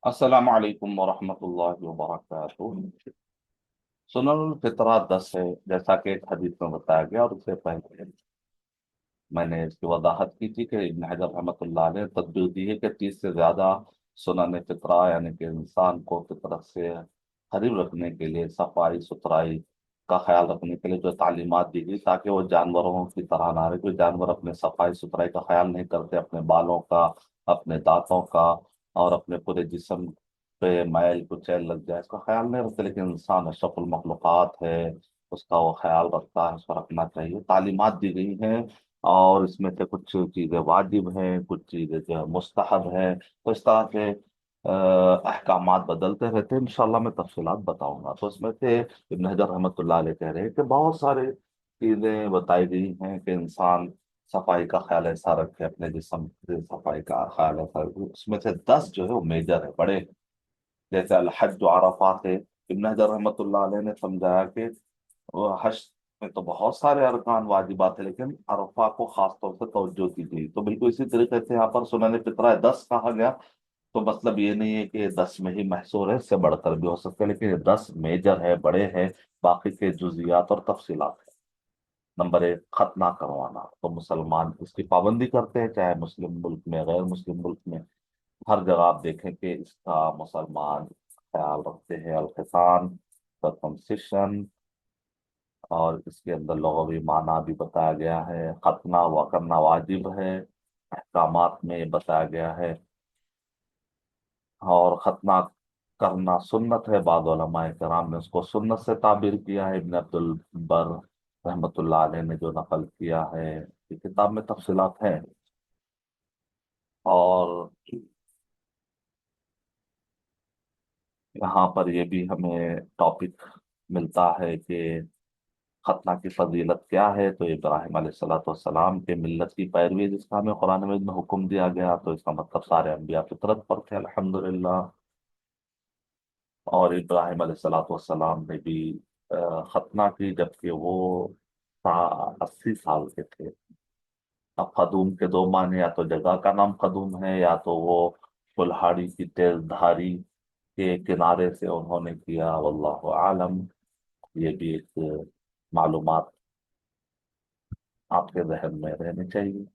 अस्सलाम वालेकुम वरहमतुल्लाहि वबरकातुह। सुनन फितरा 10 है, जैसा कि एक हदीस में बताया गया। और उससे पहले मैंने इसकी वजाहत की थी कि इब्न हजर रहमतुल्लाह अलैह ने तदबीर दी है कि 30 से ज्यादा सुनन फितरा, यानी कि इंसान को फितरत से करीब रखने के लिए, सफाई सुथराई का ख्याल रखने के लिए जो तालीमात दी गई, ताकि वो जानवरों की तरह ना रहे। कोई जानवर अपने सफाई सुथराई का ख्याल नहीं करते, अपने बालों का, अपने दांतों का और अपने पूरे जिस्म पे मैल कुचैल लग जाए इसका ख्याल नहीं रखते। लेकिन इंसान अशरफुल मखलूक़ात है, उसका वो ख्याल रखता है, उसको रखना चाहिए। तालीमात दी गई हैं और इसमें से कुछ चीज़ें वाजिब हैं, कुछ चीज़ें जो है मुस्तहब हैं। तो इस तरह के अहकामात बदलते रहते हैं। इंशाल्लाह मैं तफसीलात बताऊंगा। तो इसमें से इब्न हजर रहमतुल्लाह अलैह कह रहे हैं कि बहुत सारे चीज़ें बताई गई हैं कि इंसान सफाई का ख्याल ऐसा रखे, अपने जिस्म की सफाई का ख्याल ऐसा रखे। उसमें से 10 जो है वो मेजर है, बड़े। जैसे अल हज जो अरफात है, इब्न हजर रहमतुल्लाह अलैह ने समझाया कि वो हज में तो बहुत सारे अरकान वाजिबात है, लेकिन अरफा को खास तौर से तवज्जो दी गई। तो बिल्कुल इसी तरीके से यहाँ पर सुनन फितरा 10 कहा गया। तो मतलब ये नहीं है कि ये 10 में ही महसूर है, इससे बढ़कर भी हो सकता है, लेकिन ये 10 मेजर है, बड़े हैं। बाकी के जुजियात और तफसीलात है। नंबर 1, खतना करवाना। तो मुसलमान इसकी पाबंदी करते हैं, चाहे मुस्लिम मुल्क में, गैर मुस्लिम मुल्क में। हर जगह आप देखें कि इसका मुसलमान ख्याल रखते हैं। अलखितान, सर्कमसिशन, और इसके अंदर लुग़वी माना भी बताया गया है। खतना हुआ करना वाजिब है, अहकामात में बताया गया है। और खतना करना सुन्नत है। बाद उलमाए कराम ने उसको सुन्नत से ताबीर किया है। इब्न अब्दुल बर रहमतुल्लाह अलैह ने जो नकल किया है, ये किताब में तफसीलात हैं। और यहाँ पर ये भी हमें टॉपिक मिलता है कि खतना की फजीलत क्या है। तो इब्राहिम अलैहिस्सलाम के मिल्लत की पैरवी जिसका हमें कुरान मजीद में हुक्म दिया गया, तो इसका मतलब सारे अंबिया फितरत पर थे, अल्हम्दुलिल्लाह। और इब्राहिम अलैहिस्सलाम ने भी खतना की, जबकि वो 80 साल के थे। अब खदूम के दो माने, या तो जगह का नाम खदूम है, या तो वो कुल्हाड़ी की तेज धारी के किनारे से उन्होंने किया। वल्लाहु आलम। ये भी एक मालूमात आपके जहन में रहनी चाहिए।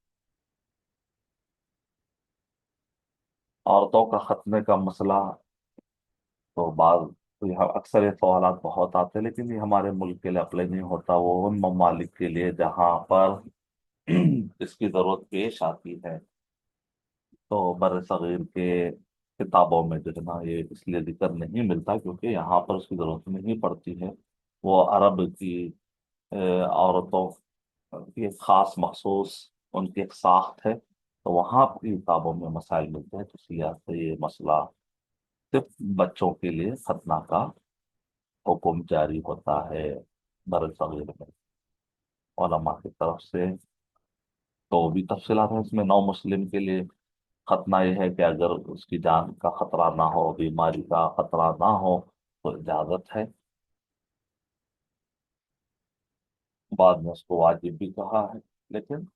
औरतों का खतने का मसला, तो बाद तो यहाँ अक्सर ये सवालात बहुत आते हैं, लेकिन ये हमारे मुल्क के लिए अप्लाई नहीं होता। वो उन ममालिक के लिए जहाँ पर इसकी जरूरत पेश आती है। तो बर सगीर के किताबों में जो है ना, ये इसलिए जिक्र नहीं मिलता क्योंकि यहाँ पर उसकी जरूरत नहीं पड़ती है। वो अरब की औरतों की एक खास मखसूस उनकी एक साख्त है। तो वहाँ की किताबों में मसाइल मिलते हैं। तो इस लिहाज से ये मसला सिर्फ बच्चों के लिए खतना का हुक्म जारी होता है बर सगीर में, उलमा की तरफ से। तो भी तफसीलात है इसमें। नौ मुस्लिम के लिए खतना यह है कि अगर उसकी जान का खतरा ना हो, बीमारी का खतरा ना हो, तो इजाजत है। बाद में उसको वाजिब भी कहा है, लेकिन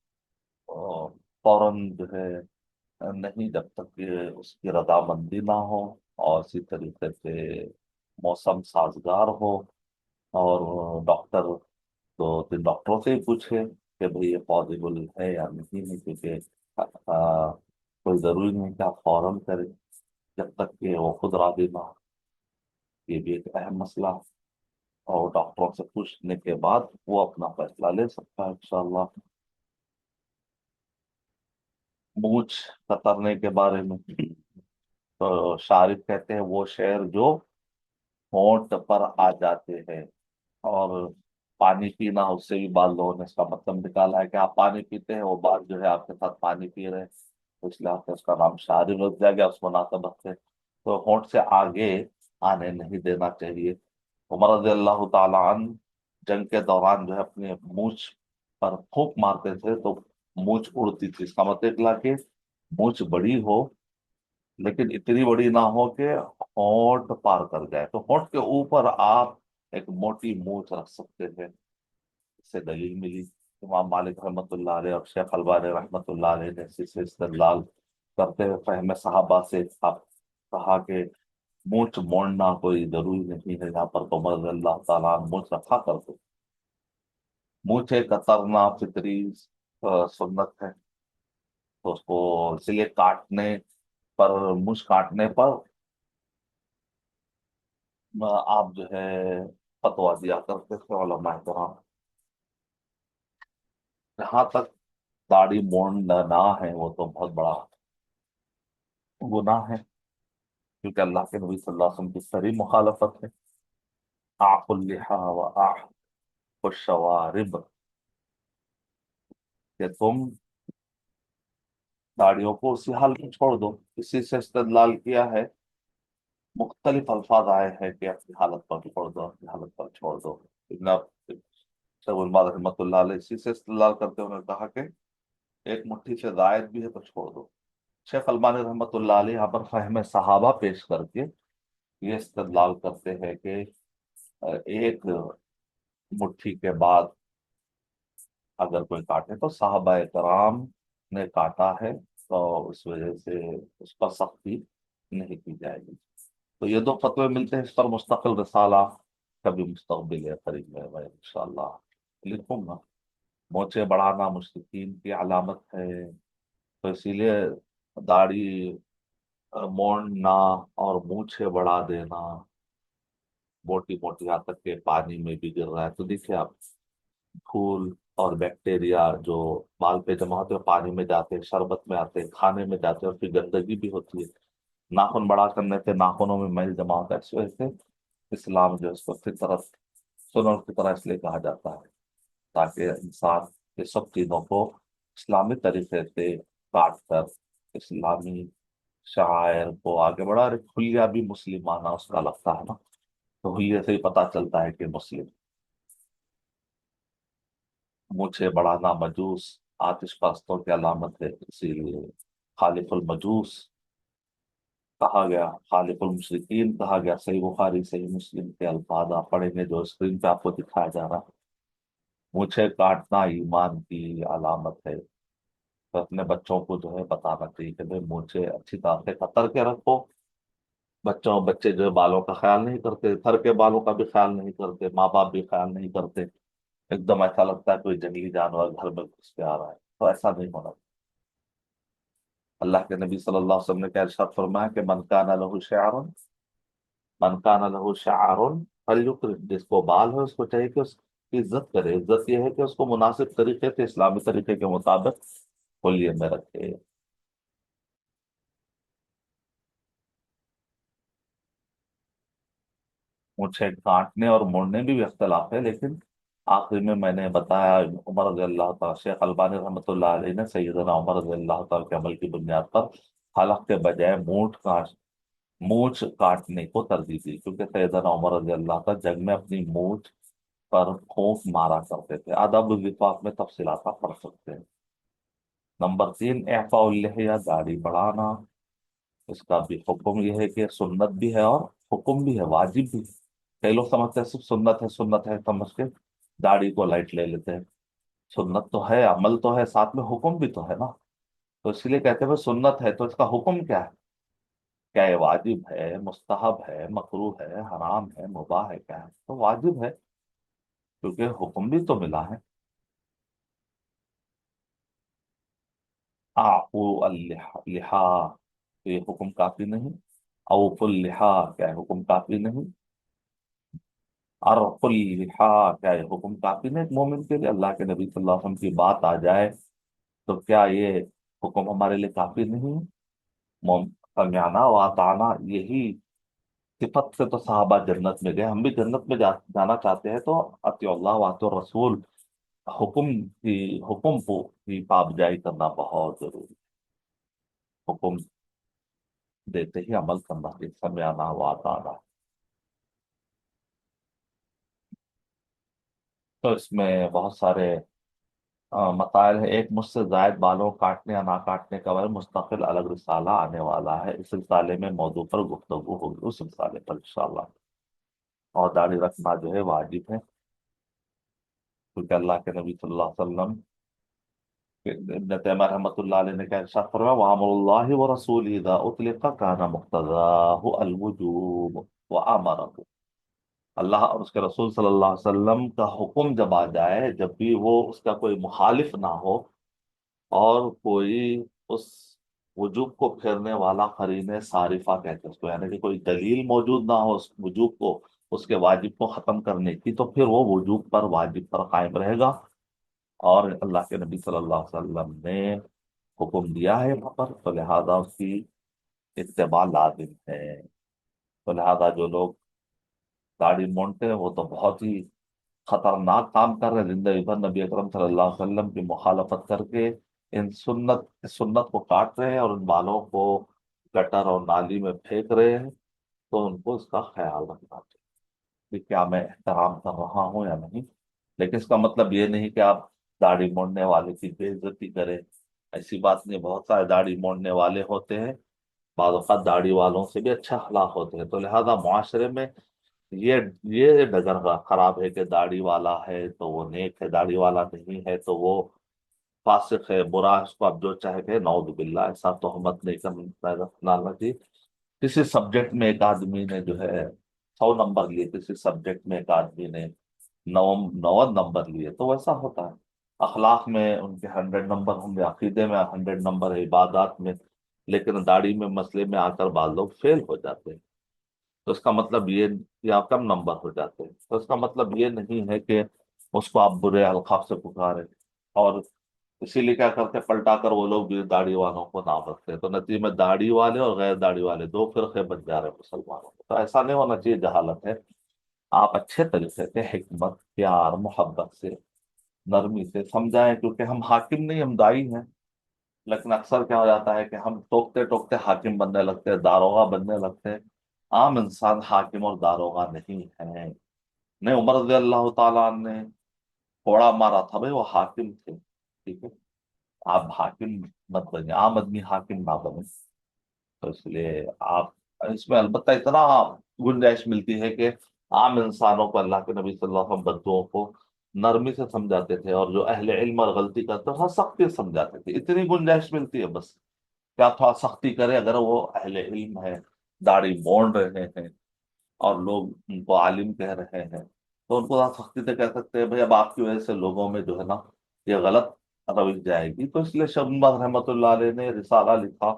फौरन जो है नहीं, जब तक कि उसकी रजामंदी ना हो और इसी तरीके से मौसम साजगार हो। और डॉक्टर, दो तीन डॉक्टरों से ही पूछे कि भाई ये पॉसिबल है या नहीं है, क्योंकि कोई जरूरी नहीं कि आप फौरन करें जब तक कि वो खुद राजी ना हो। ये भी एक अहम मसला है। और डॉक्टरों से पूछने के बाद वो अपना फैसला ले सकता है, इंशाल्लाह। मूछ कतरने के बारे में, तो शारिफ कहते हैं वो शेर जो होंठ पर आ जाते हैं। और पानी पीना, उससे भी बाल लोगों ने इसका मतलब निकाला है कि आप पानी पीते हैं, वो बाल जो है आपके साथ पानी पी रहे हैं, तो इसलिए आपने उसका नाम शारिफ रख दिया गया उस मुनासबत से। तो होंठ से आगे आने नहीं देना चाहिए। उमर रज़ी अल्लाह तआला अन्हु जंग के दौरान जो है अपने मूछ पर फूंक मारते थे, तो मूछ उड़ती थी। इसका मतलब निकला कि मूछ बड़ी हो, लेकिन इतनी बड़ी ना हो कि होंठ पार कर जाए। तो होंठ के ऊपर आप एक मोटी मूछ रख सकते थे। इससे दलील मिली। इमाम मालिक रहमतुल्लाह अलैह और शेख अलबानी रहमतुल्लाह अलैह ने इसी से इस्तेदलाल करते हुए फहम सहाबा से आप کہا کہ مونچھ موڑنا کوئی ضروری نہیں ہے، یہاں پر تو عمر رضی اللہ تعالیٰ عنہ مونچھ رکھا کرتے، مونچھیں کترنا فطری سنت ہے، تو اس کو اسی لیے کاٹنے پر، مونچھ کاٹنے پر آپ جو ہے فتوا دیا کرتے تھے علماء کرام۔ جہاں تک داڑھی مونڈنا ہے وہ تو بہت بڑا گناہ ہے، کیونکہ اللہ کے نبی صلی اللہ علیہ وسلم کی صریح مخالفت ہے۔ اعف اللحا و اعف الشوارب، کہ تم داڑیوں کو اسی حال میں چھوڑ دو۔ اسی سے استدلال کیا ہے، مختلف الفاظ آئے ہیں کہ اپنی حالت پر چھوڑ دو، اپنی حالت پر چھوڑ دو۔ ابن شیخ الباد رحمۃ اللہ علیہ اسی سے استدلال کرتے ہوئے کہا کہ ایک مٹھی سے زائد بھی ہے تو چھوڑ دو۔ شیخ البانی رحمۃ اللہ علیہ یہاں پر فہم صحابہ پیش کر کے یہ استدلال کرتے ہیں کہ ایک مٹھی کے بعد اگر کوئی کاٹے تو صحابہ کرام نے کاٹا ہے، تو اس وجہ سے اس پر سختی نہیں کی جائے گی۔ تو یہ دو فتوے ملتے ہیں، اس پر مستقل رسالہ کبھی مستقبل ہے قریب میں میں انشاءاللہ لکھوں گا۔ مونچھیں بڑھانا مشرکین کی علامت ہے، تو اسی لیے داڑھی مونڈنا اور مونچھیں بڑھا دینا، موٹی موٹی یہاں تک کہ پانی میں بھی گر رہا ہے تو دیکھیے آپ، پھول اور بیکٹیریا جو بال پہ جمع ہوتے ہیں پانی میں جاتے ہیں، شربت میں آتے ہیں، کھانے میں جاتے ہیں، اور پھر گندگی بھی ہوتی ہے۔ ناخن بڑا کرنے سے ناخنوں میں میل جمع ہوتا ہے، اس وجہ سے اسلام جو ہے اس کو فطرت، سنن کی طرح اس لیے کہا جاتا ہے تاکہ انسان یہ سب چیزوں کو اسلامی طریقے سے کاٹ کر اسلامی شاعر کو آگے بڑھا رہے۔ کھلیا بھی مسلمانہ اس کا لگتا ہے نا، تو حلیے سے ہی پتہ چلتا ہے کہ مسلم۔ مجھے بڑھانا مجوس آتش پرستوں کی علامت ہے، اسی لیے خالق المجوس کہا گیا، خالق المشرکین کہا گیا۔ صحیح بخاری صحیح مسلم کے الفاظ آپ پڑھیں گے جو اسکرین پہ آپ کو دکھایا جا رہا ہے۔ مجھے کاٹنا ایمان کی علامت ہے، تو اپنے بچوں کو جو ہے بتانا چاہیے کہ بھائی مجھے اچھی طرح سے قطر کے رکھو۔ بچے جو ہے بالوں کا خیال نہیں کرتے، سر کے بالوں کا بھی خیال نہیں کرتے، ماں باپ بھی خیال نہیں کرتے، ایک دم ایسا لگتا ہے کوئی جنگلی جانور گھر میں گھس کے آ رہا ہے، تو ایسا نہیں ہونا۔ اللہ کے نبی صلی اللہ علیہ وسلم نے کیا ارشاد فرمایا کہ من کان لہ شعر، من کان لہ شعر فلیکرم، جس کو بال ہے اس کو چاہیے کہ اس کی عزت کرے۔ عزت یہ ہے کہ اس کو مناسب طریقے سے اسلامی طریقے کے مطابق کلیے میں رکھے۔ مجھے کاٹنے اور موڑنے بھی اختلاف ہے، لیکن آخر میں نے بتایا عمر رضی اللہ تعالیٰ، شیخ البانی رحمۃ اللہ علیہ نے سیدنا عمر رضی اللہ تعالیٰ کے عمل کی بنیاد پر حلق کے بجائے مونچھ کاٹنے کو ترجیح دی، کیونکہ سیدنا عمر رضی اللہ تعالیٰ جنگ میں اپنی مونچھ پر پھونک مارا کرتے تھے۔ آداب الوفاق میں تفصیلات آپ پڑھ سکتے ہیں۔ نمبر 3، اعفاء اللحیہ، داڑھی بڑھانا، اس کا بھی حکم یہ ہے کہ سنت بھی ہے اور حکم بھی ہے، واجب بھی۔ کئی لوگ سمجھتے ہیں صرف سنت ہے، سنت ہے سمجھ کے داڑھی کو لائٹ لے لیتے ہیں۔ سنت تو ہے، عمل تو ہے، ساتھ میں حکم بھی تو ہے نا، تو اس لیے کہتے ہیں سنت ہے تو اس کا حکم کیا ہے؟ کیا یہ واجب ہے، مستحب ہے، مکروہ ہے، حرام ہے، مباح ہے، کیا ہے؟ تو واجب ہے، کیونکہ حکم بھی تو ملا ہے۔ آفو اللحا، تو یہ حکم کافی نہیں؟ اوف اللحا، کیا یہ حکم کافی نہیں؟ ارق اللحا، کیا یہ حکم کافی نہیں ایک مومن کے لیے؟ اللہ کے نبی صلی اللہ علیہ وسلم کی بات آ جائے تو کیا یہ حکم ہمارے لیے کافی نہیں؟ سمعنا و اطعنا، یہی صفت سے تو صحابہ جنت میں گئے، ہم بھی جنت میں جانا چاہتے ہیں تو اطیع اللہ و اطیع الرسول، حکم کو کی پابجائی کرنا بہت ضروری ہے۔ حکم دیتے ہی عمل کرنا چاہیے، سمعنا و اطعنا۔ تو اس میں بہت سارے مسائل ہے۔ ایک مجھ سے زائد بالوں کاٹنے یا نہ کاٹنے کا بارے میں مستقل الگ رسالہ آنے والا ہے، اس رسالے میں موضوع پر گفتگو ہوگی، اس رسالے پر انشاءاللہ۔ اور داڑھی رکھنا جو ہے واجب ہے، کیونکہ اللہ کے نبی صلی اللہ علیہ وسلم ابن تیمیہ رحمۃ اللہ علیہ نے کیا ارشاد فرمایا، وَأَمْرُ اللَّهِ وَرَسُولِهِ إِذَا أُطْلِقَ كَانَ مُقْتَضَاهُ الْوُجُوبُ وَأَمَرَهُ۔ اللہ اور اس کے رسول صلی اللہ علیہ وسلم کا حکم جب آ جائے، جب بھی وہ اس کا کوئی مخالف نہ ہو اور کوئی اس وجوب کو پھیرنے والا قرینہ صارفہ کہتے ہیں اس کو، یعنی کہ کوئی دلیل موجود نہ ہو اس وجوب کو، اس کے واجب کو ختم کرنے کی، تو پھر وہ وجوب پر واجب پر قائم رہے گا۔ اور اللہ کے نبی صلی اللہ علیہ وسلم نے حکم دیا ہے وہاں پر، تو لہذا اس کی اتباع لازم ہے۔ تو لہذا جو لوگ داڑھی مونتے ہیں وہ تو بہت ہی خطرناک کام کر رہے ہیں، زندگی بھر نبی اکرم صلی اللہ علیہ وسلم کی مخالفت کر کے ان سنت کو کاٹ رہے ہیں اور ان بالوں کو گٹر اور نالی میں پھینک رہے ہیں۔ تو ان کو اس کا خیال رکھنا چاہیے کہ کیا میں احترام کر رہا ہوں یا نہیں۔ لیکن اس کا مطلب یہ نہیں کہ آپ داڑھی موڑنے والے کی بے عزتی کریں، ایسی بات نہیں، بہت سارے داڑھی موڑنے والے ہوتے ہیں، بعض اوقات داڑھی والوں سے بھی اچھا اخلاق ہوتے ہیں۔ تو لہذا معاشرے میں یہ یہ ڈگر خراب ہے کہ داڑھی والا ہے تو وہ نیک ہے، داڑھی والا نہیں ہے تو وہ فاسق ہے، برا ہے، اس کو اب جو چاہے کہ نعوذ باللہ، ایسا تہمت نہیں کرنا چاہیے۔ کسی سبجیکٹ میں ایک آدمی نے جو ہے 100 نمبر لیے، کسی سبجیکٹ میں ایک آدمی نے 90 نمبر لیے، تو ویسا ہوتا ہے۔ اخلاق میں ان کے 100 نمبر ہوں گے، عقیدے میں 100 نمبر ہے، عبادات میں، لیکن داڑھی میں مسئلے میں آ کر بعض لوگ فیل ہو جاتے ہیں۔ تو اس کا مطلب یہ، یا کم نمبر ہو جاتے ہیں، تو اس کا مطلب یہ نہیں ہے کہ اس کو آپ برے القاب سے پکارے۔ اور اسی لیے کیا کرتے ہیں، پلٹا کر وہ لوگ بھی داڑھی والوں کو نام رکھتے ہیں، تو نتیجے میں داڑھی والے اور غیر داڑھی والے دو فرقے بن جا رہے ہیں مسلمانوں کو۔ تو ایسا نہیں ہونا چاہیے، جہالت ہے۔ آپ اچھے طریقے سے حکمت، پیار، محبت سے، نرمی سے سمجھائیں، کیونکہ ہم حاکم نہیں، ہم دائی ہیں۔ لیکن اکثر کیا ہو جاتا ہے کہ ہم ٹوکتے ٹوکتے حاکم بننے لگتے ہیں، داروغہ بننے لگتے ہیں۔ عام انسان حاکم اور داروغہ نہیں ہے۔ نہیں، عمر رضی اللہ تعالیٰ عنہ نے کوڑا مارا تھا، بھائی وہ حاکم تھے، ٹھیک ہے؟ آپ حاکم مت بنیں، عام آدمی حاکم نہ بنے۔ تو اس لیے آپ، اس میں البتہ اتنا گنجائش ملتی ہے کہ عام انسانوں کو اللہ کے نبی صلی اللہ علیہ وسلم بدوؤں کو نرمی سے سمجھاتے تھے، اور جو اہل علم اور غلطی کرتے ہیں سختی سے سمجھاتے تھے، اتنی گنجائش ملتی ہے بس۔ کیا تھوڑا سختی کرے، اگر وہ اہل علم ہے، داڑھی مونڈ رہے ہیں اور لوگ ان کو عالم کہہ رہے ہیں، تو ان کو ذرا سختی سے کہہ سکتے ہیں، بھائی اب آپ کی وجہ سے لوگوں میں جو ہے نا یہ غلط روش جائے گی۔ تو اس لیے شیخ ابن باز رحمۃ اللہ علیہ نے رسالہ لکھا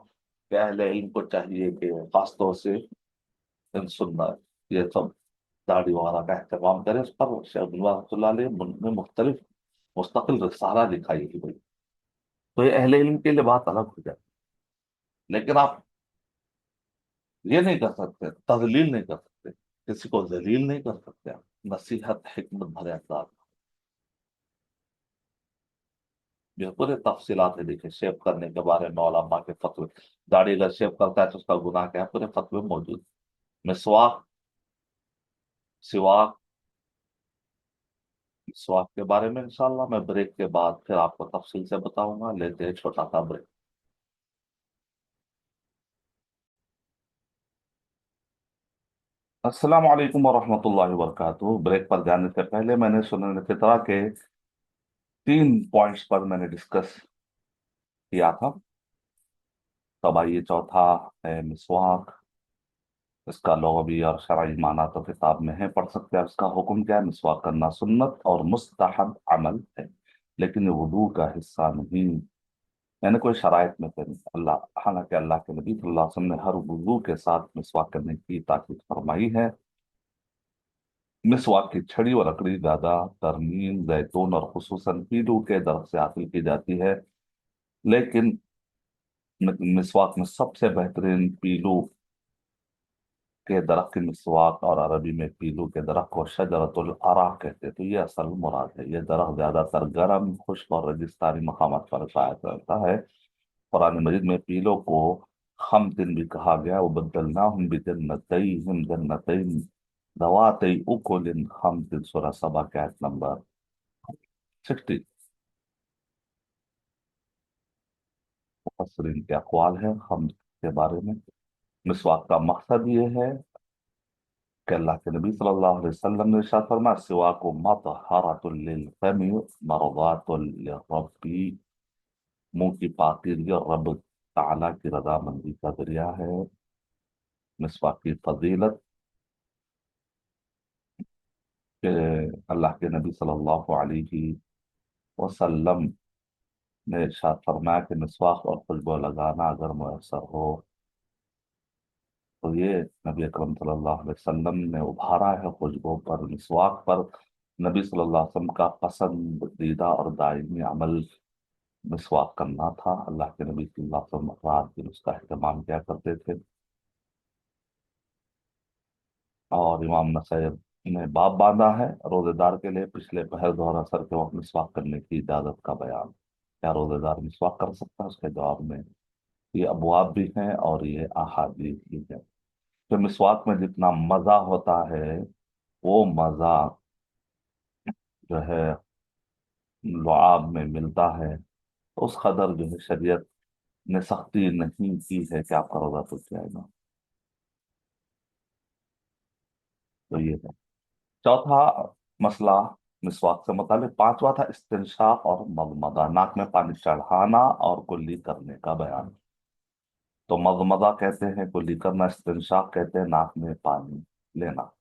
کہ اہل علم کو چاہیے کہ خاص طور سے ان سنت، یہ سب داڑھی وغیرہ کا اہتمام کرے۔ اس پر شیخ ابن باز رحمۃ اللہ علیہ نے مختلف مستقل رسالہ لکھا یہ کہ بھائی، تو یہ اہل علم کے لیے بات الگ ہو جائے۔ لیکن آپ یہ نہیں کر سکتے، تذلیل نہیں کر سکتے، کسی کو ذلیل نہیں کر سکتے آپ، نصیحت حکمت بھرے انداز۔ یہ پورے تفصیلات ہے، دیکھیں شیو کرنے کے بارے میں علماء کے فتوے، داڑھی اگر شیو کرتا ہے تو اس کا گناہ کیا ہے، پورے فتوے موجود۔ مسواک، سواک، سواک کے بارے میں انشاءاللہ میں بریک کے بعد پھر آپ کو تفصیل سے بتاؤں گا، لیتے ہیں چھوٹا سا بریک۔ السلام علیکم ورحمۃ اللہ وبرکاتہ۔ بریک پر جانے سے پہلے میں نے سنن فطرہ کے 3 پوائنٹس پر میں نے ڈسکس کیا تھا۔ تب آئیے چوتھا ہے مسواک۔ اس کا لغوی اور شرعی معنی تو کتاب میں ہے، پڑھ سکتے ہیں۔ اس کا حکم کیا ہے؟ مسواک کرنا سنت اور مستحب عمل ہے، لیکن یہ وضو کا حصہ نہیں، یعنی کوئی شرائط میں سے نہیں۔ حالانکہ اللہ کے نبی صلی اللہ علیہ وسلم نے ہر وضو کے ساتھ مسواک کرنے کی تاکید فرمائی ہے۔ مسواک کی چھڑی اور لکڑی زیادہ ترمیم زیتون اور خصوصاً پیلو کے درخت سے حاصل کی جاتی ہے، لیکن مسواک میں سب سے بہترین پیلو کے درخت کی مسواک، اور عربی میں پیلو کے درخت کو شجرۃ الارا کہتے ہیں۔ تو یہ اصل مراد ہے۔ یہ درخت زیادہ تر گرم، خشک اور ریگستانی مقامات پر پایا جاتا ہے۔ قرآن مجید میں پیلو کو خمدن بھی کہا گیا، وہ بدلناہم بجنتیہم جنتین ذواتی اکل خمد، سورہ سبا کے آیت نمبر 60۔ مفسرین کے اقوال ہیں خمد کے بارے میں۔ مسواک کا مقصد یہ ہے کہ اللہ کے نبی صلی اللہ علیہ وسلم نے ارشاد فرمایا، سواک مطہرۃ للفم مرضات للرب، मुंह की पाकीज़गी और रब ताला की रजामंदी का जरिया है। मिसवाक की फजीलत के अल्लाह के नबी सल्लल्लाहु अलैहि वसल्लम ने इरशाद फरमाया कि मिसवाक और खुशबू लगाना अगर मुयसर हो तो ये नबी अकरम सल्लल्लाहु अलैहि वसल्लम ने उभारा है खुशबू पर, मिसवाक पर। नबी सल्लल्लाहु अलैहि वसल्लम का पसंदीदा और दायमी अमल मिसवाक करना था। अल्लाह के नबी सल्लल्लाहु अलैहि वसल्लम रात दिन उसका इस्तेमाल किया करते थे। और इमाम नसई ने बाब बांधा है रोजेदार के लिए पिछले पहर जोहर असर के वक्त मिसवाक करने की इजाजत का बयान। क्या रोजेदार मिसवाक कर सकता है? उसके जवाब में ये अबवाब भी हैं और ये अहादीस भी है। तो मिसवाक में जितना मजा होता है वो मजा जो है लुआब में मिलता है, तो उस कदर जो है शरीयत ने सख्ती नहीं की है कि आपका रोजा टूट जाएगा। तो ये है चौथा मसला मिसवाक से मुतालिक। पांचवा था इस्तिंशाक और मदमदा, नाक में पानी चढ़ाना और कुल्ली करने का बयान। तो मदमदा कहते हैं कुल्ली करना, इस्तिंशाक कहते हैं नाक में पानी लेना।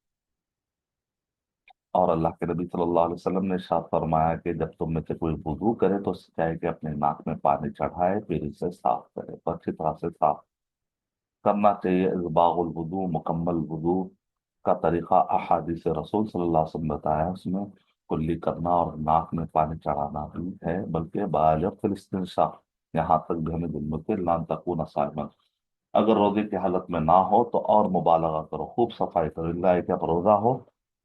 और अल्लाह के नबी सल्लल्लाहु अलैहि वसल्लम ने इरशाद फरमाया कि जब तुम में से कोई वुजू करे तो चाहे कि अपने नाक में पानी चढ़ाए फिर इसे साफ करे, तो अच्छी तरह से साफ करना चाहिए। इस्बागुल वुदू, मुकम्मल वुदू का तरीका अहादीस रसूल सल्लल्लाहु अलैहि वसल्लम ने बताया, उसमें कुल्ली करना और नाक में पानी चढ़ाना भी है, बल्कि बालिग फिल इस्तिंशाक, यहाँ तक भी हमें जुम्मन के लान तकून साइमन, अगर रोजे की हालत में ना हो तो और मुबालगा करो, खूब सफाई करो। इल्ला कि अब रोजा हो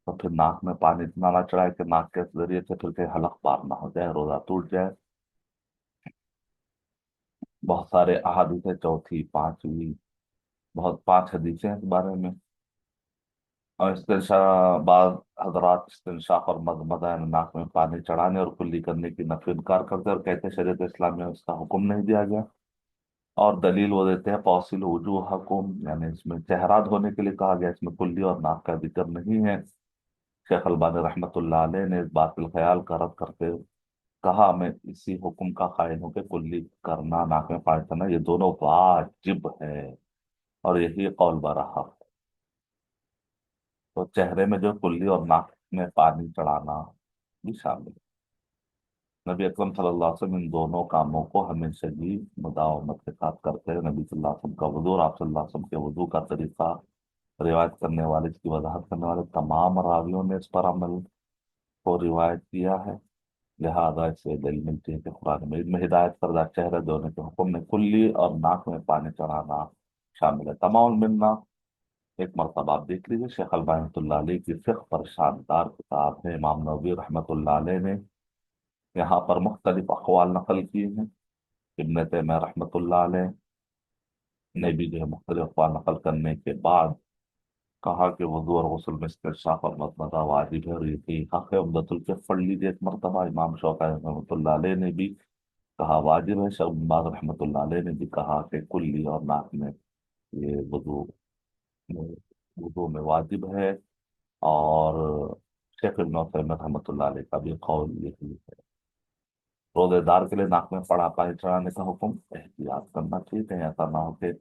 तो फिर नाक में पानी इतना ना चढ़ाए कि नाक के जरिए से फिर कहीं हलक पार ना हो जाए, रोजा टूट जाए। बहुत सारे अहादीस है, चौथी पांचवी बहुत पांच हदीसें हैं इस बारे में। और बाद हजरात इस्तिंशाक और मदमदा यानी नाक में पानी चढ़ाने और कुल्ली करने की नफी इनकार करते हैं और कहते हैं शरीयत इस्लाम में उसका हुक्म नहीं दिया गया। और दलील वो देते हैं फौसिल वजूहकुम, यानी इसमें चेहरा धोने के लिए कहा गया, इसमें कुल्ली और नाक का जिक्र नहीं है। शेख अलबानी रहमतुल्लाह अलैह ने इस बात पर ख्याल का रद्द करते कहा, मैं इसी हुक्म का कायल हूं कि कुल्ली करना नाक में पानी चढ़ना ये दोनों वाजिब है, और यही कौल बरहा। तो चेहरे में जो कुल्ली और नाक में पानी चढ़ाना भी शामिल है। नबी अकरम सल्लल्लाहु अलैहि वसल्लम इन दोनों कामों को हमेशा ही मुदावमत के साथ करते हैं। नबी सल्लल्लाहु अलैहि वसल्लम का वजू और आप सल्लल्लाहु अलैहि वसल्लम के वजू का तरीका रिवायत करने वाले, इसकी वजाहत करने वाले तमाम रावियों ने इस पर अमल को रिवायत किया है। लिहाजा इससे दलील मिलती है कि कुरान मजीद में हिदायत करदा चेहरे धोने के हुक्म में कुल्ली और नाक में पानी चढ़ाना शामिल है। तमाम मिलना एक मरतबा आप देख लीजिए, शेख अलबानी रहमतुल्लाह अलैह की फिक्र पर शानदार किताब है। इमाम नववी रहमतुल्लाह अलैह ने यहाँ पर मुख्तलिफ अक़वाल नकल किए हैं। इब्न तैमिया रहमतुल्लाह अलैह ने भी जो है मुख्तलिफ अक़वाल नकल करने के बाद कहा कि वज़ू और गुस्ल में इस्तिंशाक़ और मदमदा वाजिब है, और ये भी हक़ है। उम्दतुल फ़िक़्ह पढ़ लीजिए एक मरतबा, इमाम शौकानी रहमतुल्लाह अलैह ने भी कहा वाजिब है। शेख बिन बाज़ रहमतुल्लाह अलैह ने भी कहा कि कुल्ली और नाक में ये वज़ू में वाजिब है। और शेख इब्न तैमिया रहमतुल्लाह अलैह का भी कौल यही है। रोजेदार के लिए नाक में पड़ा पानी चढ़ाने का हुक्म, एहतियात करना चाहिए, कहीं ऐसा ना हो कि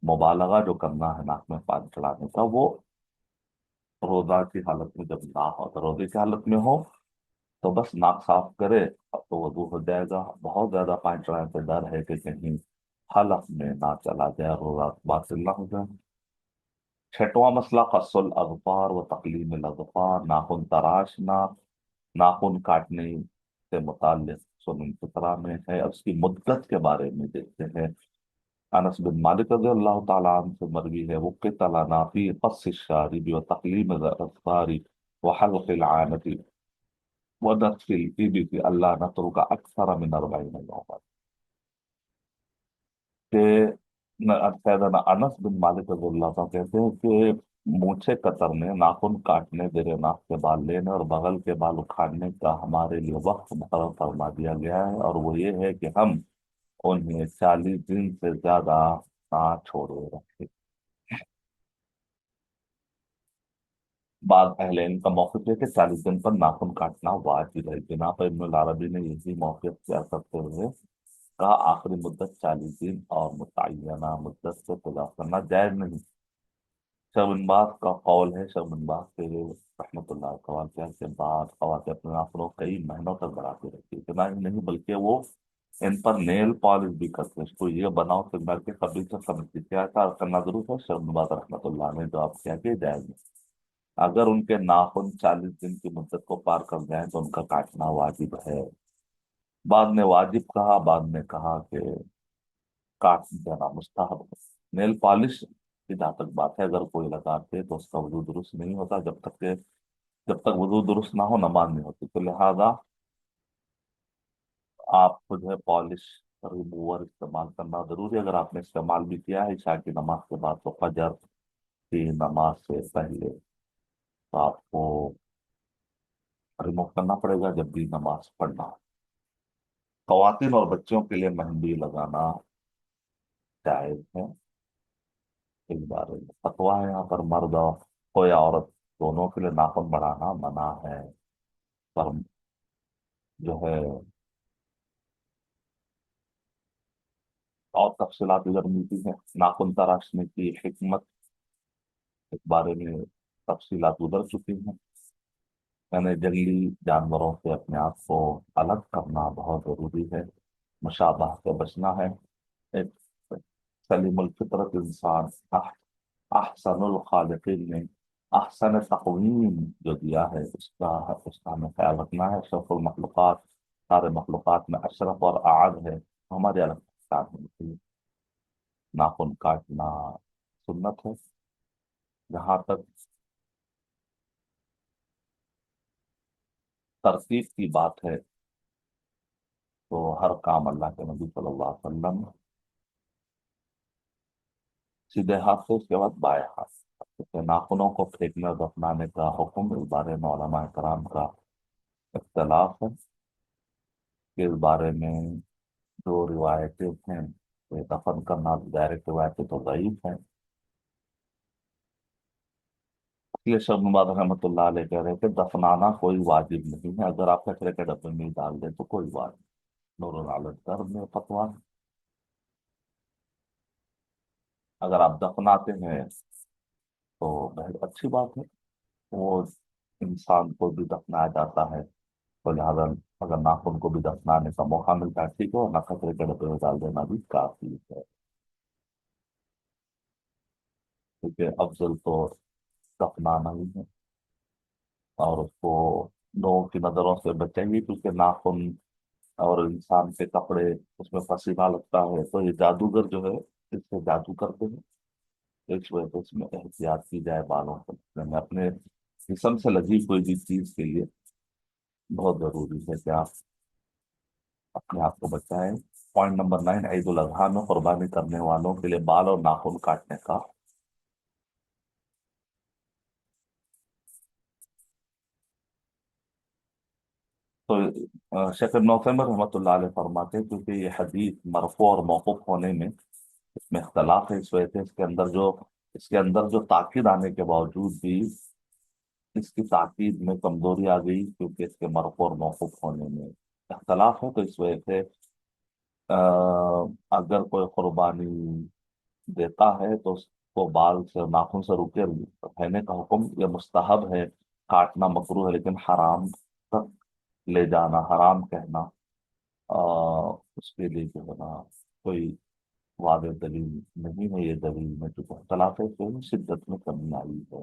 मुबालगा जो करना है नाक में पानी चढ़ाने का वो रोजा की हालत में जब ना हो, तो रोजे की हालत में हो तो बस नाक साफ करे, अब तो वजू हो जाएगा। बहुत ज्यादा पानी चढ़ाने से डर है कि कहीं हलक में ना चला जाए, रोजा बातिल ना हो जाए। छठवां मसला कस्सुल अज़फ़ार व तक़लीम अज़फ़ार, नाखून तराशना, नाखून काटने से मुताल्लिक सुनन फितरा में है। अब इसकी मुद्दत के बारे में देखते हैं। अनस बिन मालिक रज़ियल्लाहु ताला अन्हु से मरवी है, वो क़ितलना फ़ी क़स्स शारिब व तक़लीम अज़फ़ार व हल्क़ आनती व नत्फ़िल इबिती अल्ला नत्रुका अक्सर मिन अर्बईन यौमन, के सैयदना अनस बिन मालिक रज़ियल्लाहु ताला कहते हैं कि मूछे कतरने, नाखून काटने, जेरे नाक के बाल लेने और बगल के बाल उखाड़ने का हमारे लिए वक्त मुकर्रर फरमा दिया गया है, और वो ये है कि हम उन्हें 40 दिन से ज्यादा ना छोड़े रखे। बाद अहले इल्म का मौक़िफ़ है कि 40 दिन पर नाखून काटना वाजिब है। बिना पर इब्नुल अरबी ने यही मौक़िफ़ क्या करते हुए کہا آخری مدت 40 دن اور متعینہ مدت سے خدا کرنا جائز نہیں۔ شیخ بن باز کا قول ہے، شیخ بن باز کے رحمۃ اللہ قوال کے بعد خواتین اپنے ناخنوں کئی مہینوں تک بڑھاتی رہتی، اتنا ہی نہیں بلکہ وہ ان پر نیل پالش بھی کرتے ہیں، اس کو یہ بناؤ کہ میں کے قبل سے سمجھتی کیا تھا کرنا ضرور ہے، شیخ بن باز رحمۃ اللہ نے جو آپ کیا کہ جائز نہیں۔ اگر ان کے ناخن 40 دن کی مدت کو پار کر جائیں تو ان کا کاٹنا واجب ہے۔ بعد نے واجب کہا، بعد نے کہا کہ کاٹ دینا مستحب ہے۔ نیل پالش کی جہاں تک بات ہے، اگر کوئی لگاتے تو اس کا وضو درست نہیں ہوتا، جب تک وضو درست نہ ہو نماز نہیں ہوتی، تو لہذا آپ کو جو ہے پالش ریموور استعمال کرنا ضروری ہے۔ اگر آپ نے استعمال بھی کیا ہے عشاء کی نماز کے بعد تو فجر کی نماز سے پہلے تو آپ کو ریموو کرنا پڑے گا جب بھی نماز پڑھنا ہو۔ خواتین اور بچوں کے لیے مہندی لگانا جائز ہے، اس بارے میں فتویٰ ہے یہاں پر، مرد ہو یا عورت دونوں کے لیے ناخن بڑھانا منع ہے، پر جو ہے اور تفصیلات ادھر ملتی ہیں، ناخن تراشنے کی حکمت اس بارے میں تفصیلات ادھر چکی ہیں۔ یعنی جنگلی جانوروں سے اپنے آپ کو الگ کرنا بہت ضروری ہے، مشابہ سے بچنا ہے۔ ایک سلیم الفطرت انسان احسن الخالقین نے احسن تقویم جو دیا ہے اس کا ہمیں خیال رکھنا ہے۔ اشرف المخلوقات، سارے مخلوقات میں اشرف اور اعظم ہے، ہمارے الگ پہچان ہونی چاہیے۔ ناخن کاٹنا سنت ہے۔ جہاں تک ترتیب کی بات ہے تو ہر کام اللہ کے نبی صلی اللہ علیہ وسلم سیدھے ہاتھ سے، اس کے بعد بائیں ہاتھ سے۔ ناخنوں کو پھینکنے اور دفنانے کا حکم اس بارے میں علماء کرام کا اختلاف ہے، کہ اس بارے میں جو روایتیں ہیں کہ دفن کرنا ڈائریکٹ روایتیں تو ضعیف ہیں، اس لیے شیخ نواز رحمۃ اللہ علیہ کہہ رہے ہیں کہ دفنانا کوئی واجب نہیں ہے، اگر آپ کچرے کے ڈبے میں ہی ڈال دیں تو کوئی بات نہیں۔ نور العالم در میں فتویٰ ہے، اگر آپ دفناتے ہیں تو بہت اچھی بات ہے، وہ انسان کو بھی دفنایا جاتا ہے، تو لہٰذا اگر ناخن کو بھی دفنانے کا موقع ملتا ہے ٹھیک ہے، نہ کچرے کے ڈبے میں ڈال دینا بھی کافی ہے، کیونکہ افضل تو دفنانا ہی ہے، اور اس کو لوگوں کی نظروں سے بچیں گے، کیونکہ ناخن اور انسان کے کپڑے اس میں پسینہ لگتا ہے تو یہ جادوگر جو ہے اس سے جادو کرتے ہیں، اس وجہ سے اس میں احتیاط کی جائے، بالوں کو میں اپنے جسم سے لگی کوئی بھی چیز کے لیے بہت ضروری ہے کہ آپ اپنے آپ کو بچائیں۔ پوائنٹ نمبر 9، عید الاضحیٰ میں قربانی کرنے والوں کے لیے بال اور ناخن کاٹنے کا۔ تو شیخ ابن عثیمین رحمۃ اللہ علیہ فرماتے ہیں کیونکہ یہ حدیث مرفوع اور موقوف ہونے میں اس میں اختلاف ہے، اس وجہ سے اس کے اندر جو تاکید آنے کے باوجود بھی اس کی تاکید میں کمزوری آ گئی، کیونکہ اس کے مرفوع اور موقوف ہونے میں اختلاف ہے، تو اس وجہ سے اگر کوئی قربانی دیتا ہے تو اس کو بال سے ناخن سے روکے رہنے کا حکم یہ مستحب ہے، کاٹنا مکروہ ہے لیکن حرام تک لے جانا، حرام کہنا اس کے لیے جو ہے نا کوئی واضح دلیل نہیں ہے، یہ دلیل میں جو اختلاف ہے تو شدت میں کمی آئی ہے،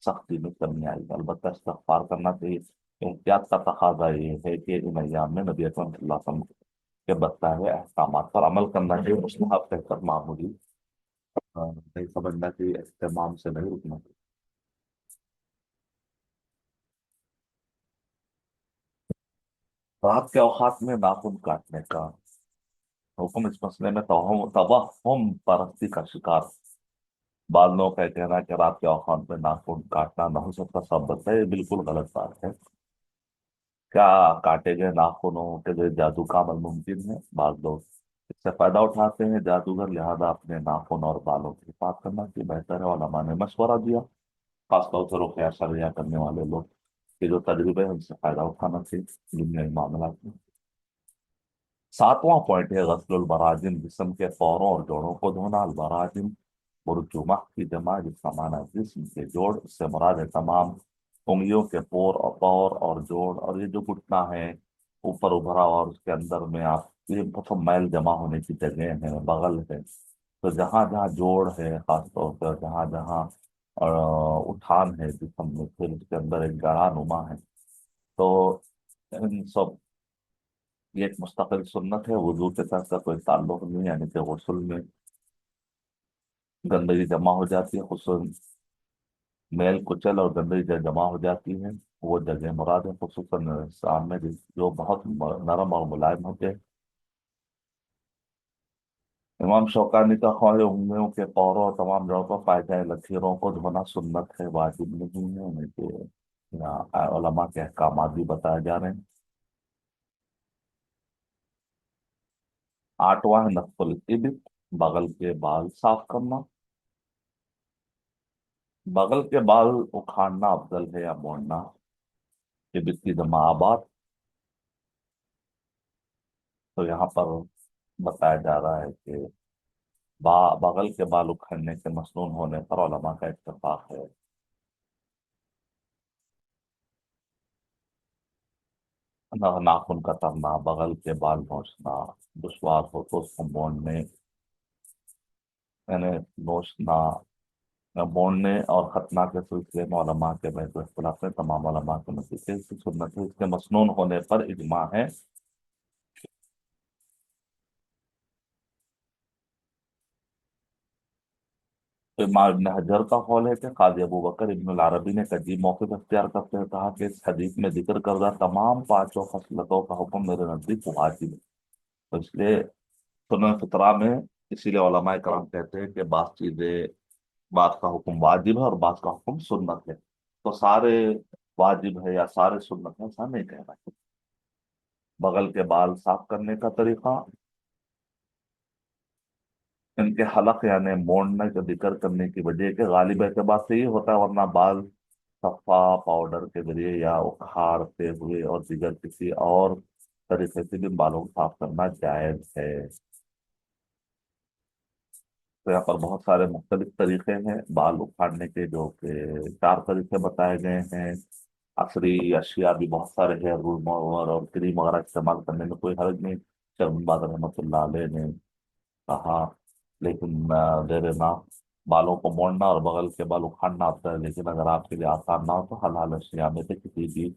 سختی میں کمی آئی ہے، البتہ استغفار کرنا چاہیے۔ احتیاط کا تقاضا یہ ہے کہ ان ایام میں نبی اکرم صلی اللہ علیہ وسلم کے بتائے احکامات پر عمل کرنا چاہیے، مستحب کہہ کر معمولی نہیں سمجھنا چاہیے، اہتمام سے نہیں رکنا چاہیے۔ رات کے اوقات میں ناخن کاٹنے کا حکم، اس مسئلے میں توہم پرستی کا شکار بعض لوگوں کا کہنا ہے کہ رات کے اوقات میں ناخن کاٹنا نہ ہو سکتا ثابت ہے، یہ بالکل غلط بات ہے۔ کیا کاٹے گئے ناخنوں کے ذریعے جادو کا عمل ممکن ہے؟ بعض لوگ اس سے فائدہ اٹھاتے ہیں جادوگر، لہذا اپنے ناخن اور بالوں کی حفاظت کرنا کہ بہتر ہے، علماء نے مشورہ دیا، خاص طور سے رقیہ شرعیہ کرنے والے لوگ کہ جو تجربے ہیں ان سے فائدہ اٹھانا چاہیے دنیائی معاملات میں۔ सातवां पॉइंट है गस्लुल बराजिम, जिस्म के पैरों और जोड़ों को धोना। अल बराजिम बुरजुमा की जमा, जिसका माना जिस्म के जोड़, उससे मुराद है तमाम उंगलियों के पोर और पैर और जोड़, और ये जो घुटना है ऊपर उभरा और उसके अंदर में आप, ये मतलब मैल जमा होने की जगह है, बगल है। तो जहाँ जहाँ जोड़ है खासतौर पर, जहाँ जहाँ उठान है जिसम में, फिर उसके अंदर एक गड़ा नुमा है। तो इन सब, ये एक मुस्तकिल सुन्नत है, वुजू के साथ का कोई ताल्लुक नहीं, यानी कि गुस्ल में गंदगी जमा हो जाती है, खुसूसन मेल कुचल और गंदगी जब जमा हो जाती है, वो जगह मुराद है, खुसूसन सामने जो बहुत नरम और मुलायम होते हैं। इमाम शौकानी का ख्वाल है, उंगलियों के पैरों और तमाम जड़ों पर पाए जाए लकीरों को धोना सुन्नत है, वाजिब नहीं है। उन्हें के यहाँ उलमा के अहकाम भी बताए जा रहे हैं। आठवां है नक्कुल इबित, बगल के बाल साफ करना। बगल के बाल उखाड़ना अफजल है या मोड़ना। इबित की जमा आबाद। तो यहाँ पर बताया जा रहा है कि बगल के बाल उखड़ने के मसनून होने पर उलमा का इत्तेफाक है। नाखून कतरना, बगल के बाल नोचना दुश्वार हो तो उसको मोड़ने, यानी नोचना, मोड़ने और खतना के सिलसिले में उलमा के में तो इख्तिलाफ है। तमाम उलमा के नतीजे से सुन्नत है, इसके मसनून होने पर इजमा है। तो इमाम इब्न हजर का कौल है कि काजी अबू बकर इब्न अल अरबी ने एक अजीब मौक़िफ़ अख्तियार करते हुए कहा कि इस हदीस में जिक्र करदा तमाम पांचों खसलतों का हुक्म मेरे नजदीक वाजिब है। तो इसलिए सुनन फितरा में, इसीलिए उलमाए कराम कहते हैं कि बात चीजें, बात का हुक्म वाजिब है और बात का हुक्म सुन्नत है। तो सारे वाजिब है या सारे सुन्नत है, ऐसा नहीं कहना है। बगल के बाल साफ करने का तरीका, इनके हलक यानी मोड़ने का जिक्र करने की वजह के गालिब एतबार से ये होता है, वरना बाल सफा पाउडर के जरिए या उखाड़ते हुए और दिगर किसी और तरीके से भी बालों को साफ करना जायज है। तो यहाँ पर बहुत सारे मुख्तलिफ तरीके हैं बाल उखाड़ने के, जो कि चार तरीके बताए गए हैं। असरी अशिया भी बहुत सारे हैं, रूमर और क्रीम वगैरह इस्तेमाल करने में कोई हर्ज नहीं, शर्मबाद रहमतुल्लाह अलैह ने कहा। लेकिन देर ना, बालों को मोड़ना और बगल के बाल उखाड़ना आता है, लेकिन अगर आपके लिए आसान ना हो तो हलाल अशिया में से किसी भी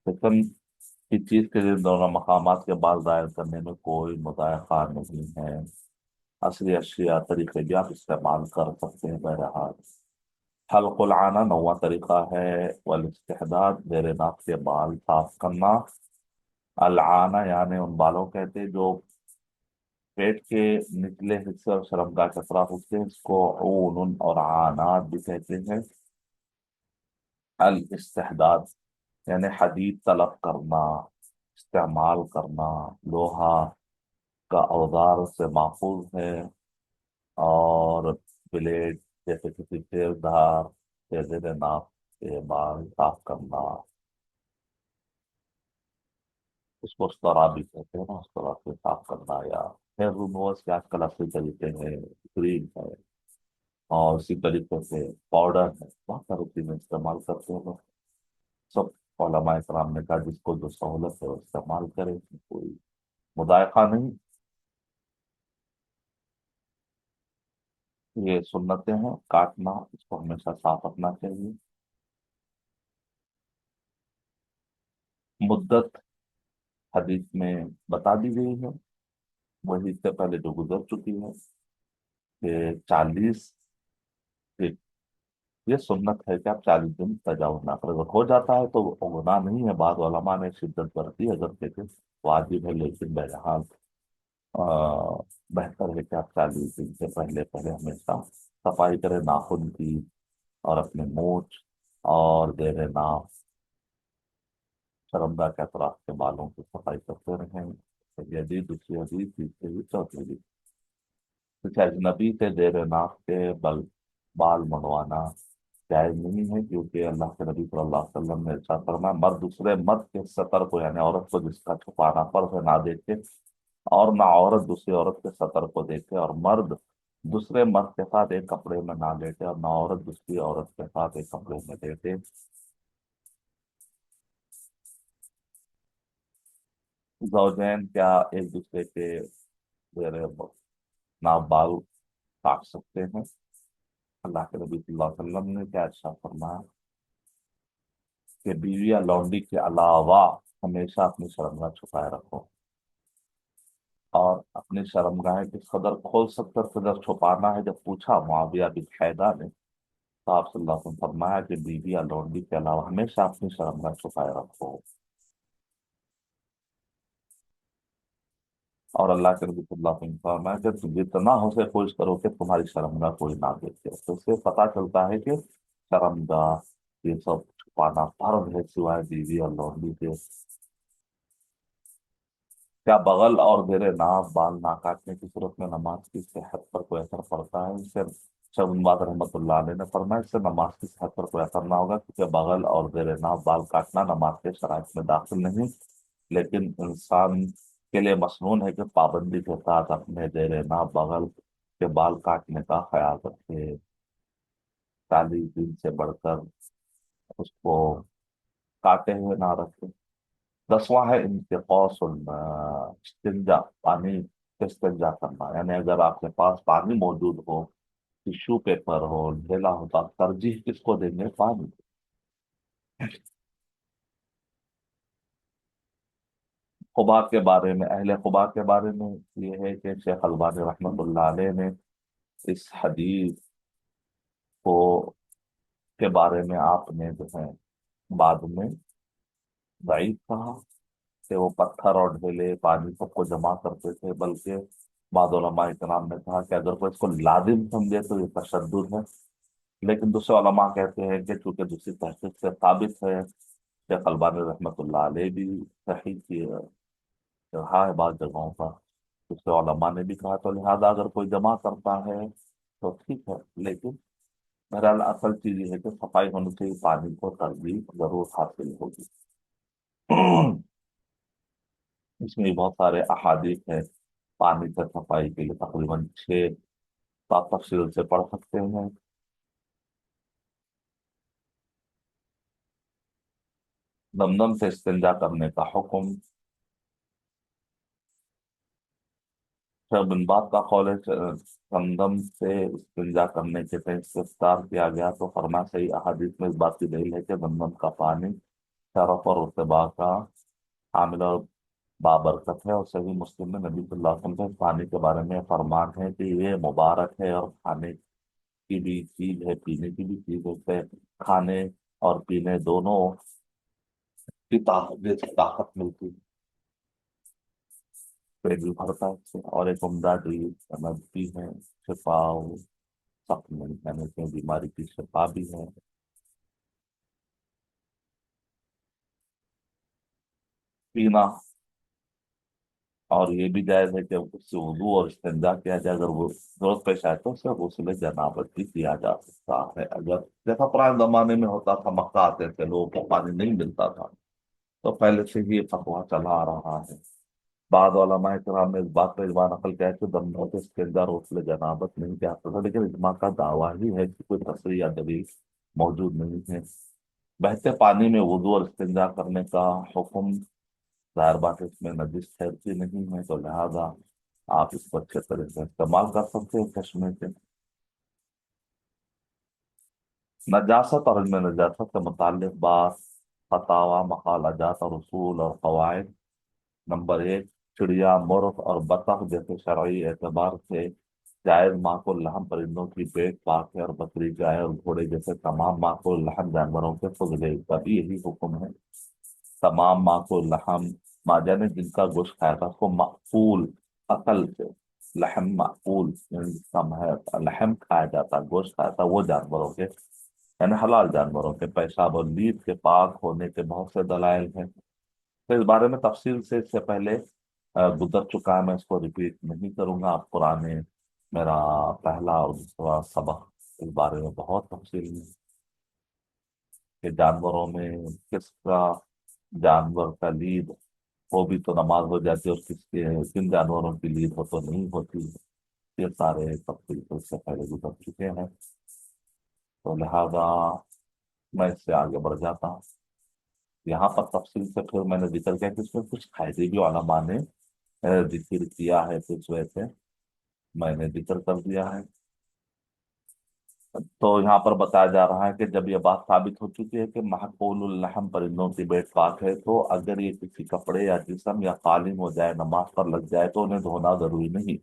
किस्म की चीज के लिए दोनों मकामात के बाल दायर करने में कोई मुदायका नहीं है। असली अशिया तरीके भी आप इस्तेमाल कर सकते हैं। बहरहाल हल्कुल आना नौवा तरीका है, वल इस्तिहदाद जेर नाक के बाल साफ करना। अल आना यानी उन बालों कहते हैं जो पेट के निचले हिस्से और शर्मगाह के अतराफ होते हैं, इसको ऊन और आनात भी कहते हैं। अल इस्तिहदाद यानी हदीद तलब करना, इस्तेमाल करना, लोहा का औजार से महफूज है, और ब्लेड जैसे किसी तेजधार तेजे नाप के बाल साफ करना, उसको स्तरा भी कहते हैं ना, उस तरह से साफ करना। या हेयर रिमूवर्स के आजकल असली तरीके हैं, क्रीम है और उसी तरीके से पाउडर है, बहुत सारी चीजें इस्तेमाल करते हैं लोग। सब उलमाए कराम ने कहा जिसको जो सहूलत है वो इस्तेमाल करे, कोई मुदायका नहीं। ये सुन्नतें हैं, काटना इसको हमेशा साफ रखना चाहिए। मुद्दत हदीस में बता दी गई है, वही इससे पहले जो गुजर चुकी है कि 40 दिन, ये सुन्नत है कि आप 40 दिन तजावुज ना करें। अगर हो जाता है तो वो गुनाह नहीं है, बाद उलमा ने शिद्दत बरती है, अगर कहते वाजिब है, लेकिन बहरहाल अ, बेहतर है कि आप 40 दिन से पहले पहले हमेशा सफाई करें नाखून की, और अपने मूछ और देर नाक, शर्मगा के अतराफ के बालों की सफाई करते रहें। पहली हदीस, दूसरी हदीस, तीसरी हदीस, चौथी हदीस। कुछ अजनबी से देर नाक के बाल मुड़वाना जायज नहीं है, क्योंकि अल्लाह के नबी सल्लल्लाहु अलैहि वसल्लम ने इरशाद फरमाया, मर्द दूसरे मर्द के सतर को यानी औरत को जिसका छुपाना फर्ज है ना देखे, اور نہ عورت دوسری عورت کے سطر کو دیکھے، اور مرد دوسرے مرد کے ساتھ ایک کپڑے میں نہ لیٹے، اور نہ عورت دوسری عورت کے ساتھ ایک کپڑے میں لیٹے۔ زوجین کیا ایک دوسرے کے زیر ناپ بال کاٹ سکتے ہیں؟ اللہ کے نبی صلی اللہ علیہ وسلم نے کیا ارشاد فرمایا کہ بیوی یا لونڈی کے علاوہ ہمیشہ اپنی شرمگاہ چھپائے رکھو، اور اپنی شرمگاہ کس قدر کھول سکتے اور قدر چھپانا ہے، جب پوچھا معاویہ بن حیدہ نے تو آپ صلی اللہ علیہ وسلم فرمایا کہ بیوی یا لونڈی کے علاوہ ہمیشہ اپنی شرمگاہ چھپائے رکھو۔ اور اللہ کے نبی صلی اللہ علیہ وسلم نے فرمایا کہ تم جتنا ہو سے کوشش کرو کہ تمہاری شرمگاہ کوئی نہ دیکھے، تو اس سے پتہ چلتا ہے کہ شرمگاہ یہ سب چھپانا فرض ہے سوائے بیوی اور لونڈی کے۔ کیا بغل اور زیر ناف بال نہ کاٹنے کی صورت میں نماز کی صحت پر کوئی اثر پڑتا ہے؟ اس سے شیخ بن باز رحمۃ اللہ علیہ نے فرمایا اس سے نماز کی صحت پر کوئی اثر نہ ہوگا، کیونکہ بغل اور زیر ناف بال کاٹنا نماز کے شرائط میں داخل نہیں، لیکن انسان کے لیے مسنون ہے کہ پابندی کے ساتھ اپنے زیر ناف بغل کے بال کاٹنے کا خیال رکھے، 40 دن سے بڑھ کر اس کو کاٹے ہوئے نہ رکھے۔ 10واں ہے انتقاص استنجا، پانی سے استنجا کرنا، یعنی اگر آپ کے پاس پانی موجود ہو، ٹشو پیپر ہو، ڈھیلا ہو، تو آپ ترجیح کس کو دیں گے؟ پانی۔ قباء کے بارے میں، اہل قباء کے بارے میں یہ ہے کہ شیخ البانی رحمۃ اللہ علیہ نے اس حدیث کو کے بارے میں آپ نے جو ہے بعد میں ضعیف کہا کہ وہ پتھر اور ڈھیلے پانی سب کو جمع کرتے تھے، بلکہ بعض علماء کرام نے کہا کہ اگر کوئی اس کو لازم سمجھے تو یہ تشدد ہے، لیکن دوسرے علماء کہتے ہیں کہ چونکہ دوسری تحقیق سے ثابت ہے، شیخ البانی رحمۃ اللہ علیہ بھی صحیح کی رہا ہے بعض جگہوں پر، دوسرے علماء نے بھی کہا، تو لہذا اگر کوئی جمع کرتا ہے تو ٹھیک ہے، لیکن بہرحال اصل چیز یہ ہے کہ صفائی ہونے سے پانی کو ترجیح ضرور حاصل ہوگی۔ اس میں بہت سارے احادیث ہیں پانی سے صفائی کے لیے، تقریباً 6، تو آپ تفصیل سے پڑھ سکتے ہیں۔ دمدم سے استنجا کرنے کا حکم، شیخ بن باز کا قول ہے کہ دمدم سے استنجا کرنے کے تئیں استفسار کیا گیا تو فرما صحیح احادیث میں اس بات کی دلیل ہے کہ دمدم کا پانی شرف اور ارتباء کا حامل اور بابرکت ہے، اور صحیح مسلم میں نبی صلی اللہ علیہ وسلم کے پانی کے بارے میں فرمان ہے کہ یہ مبارک ہے، اور کھانے کی بھی چیز ہے، پینے کی بھی چیز ہے، اس سے کھانے اور پینے دونوں کی طاقت ملتی ہے، پیٹ بھی بھرتا ہے اس سے، اور ایک عمدہ چیز سمجھ بھی ہے، شفا سخت نہیں کہنے سے بیماری کی شفا بھی ہے۔ پینا، اور یہ بھی جائز ہے کہ اس سے وضو اور استنجا کیا جائے، اگر وہ ضرورت پیش آئے تو اس سے غسل جنابت بھی کیا جا سکتا ہے، اگر جیسا پرانے زمانے میں ہوتا تھا، مکہ آتے تھے لوگوں کو پانی نہیں ملتا تھا، تو پہلے سے ہی یہ فتویٰ چلا آ رہا ہے۔ بعض علماء کرام نے اس بات پر اجماع نقل کیا ہے کہ دم کے استنجا اور غسل جنابت نہیں کیا سکتا، لیکن اجماع کا دعویٰ ہی ہے کہ کوئی تصریح یا دلیل موجود نہیں ہے۔ بہتے پانی میں وضو اور استنجا کرنے کا حکم، ظاہر بات ہے اس میں نجس ٹھہرتی نہیں ہے، تو لہذا آپ اس کو اچھے طرح سے استعمال کر سکتے ہیں چشمے سے۔ نجاست اور علم نجاست سے متعلق بات، فتاوی، مخالجات اور اصول اور قواعد۔ نمبر 1، چڑیا، مرغ اور بطخ جیسے شرعی اعتبار سے جائز معقول لحم پرندوں کی پیٹ پاک ہے، اور بکری، گائے اور گھوڑے جیسے تمام معقول لحم جانوروں کے فضلے کا بھی یہی حکم ہے۔ تمام معقول لحم، ماجا نے جن کا گوشت کھایا تھا اس کو معقول، عقل سے، لحم معقول یعنی جس کا لحم کھایا جاتا، گوشت کھایا تھا، وہ جانوروں کے یعنی حلال جانوروں کے پیشاب اور لید کے پاک ہونے کے بہت سے دلائل ہیں، تو اس بارے میں تفصیل سے اس سے پہلے گزر چکا ہے، میں اس کو ریپیٹ نہیں کروں گا۔ آپ قرآن میرا پہلا اور دوسرا سبق اس بارے میں بہت تفصیل میں کہ جانوروں میں کس کا جانور کا لید वो भी तो नमाज हो जाती है, और किसके किन जानवरों की लीद हो तो नहीं होती। ये सारे तफसील तो इससे पहले गुजर चुके हैं, तो लिहाजा मैं इससे आगे बढ़ जाता हूँ। यहाँ पर तफसील से फिर मैंने जिक्र किया कि इसमें कुछ फायदे भी उलमा ने जिक्र किया है, कुछ वैसे मैंने जिक्र कर दिया है। तो यहाँ पर बताया जा रहा है कि जब यह बात साबित हो चुकी है कि महकूलुल लहम परिंदों की पेट पाक है, तो अगर ये किसी कपड़े या जिस्म या कालीन हो जाए, नमाज पर लग जाए, तो उन्हें धोना जरूरी नहीं,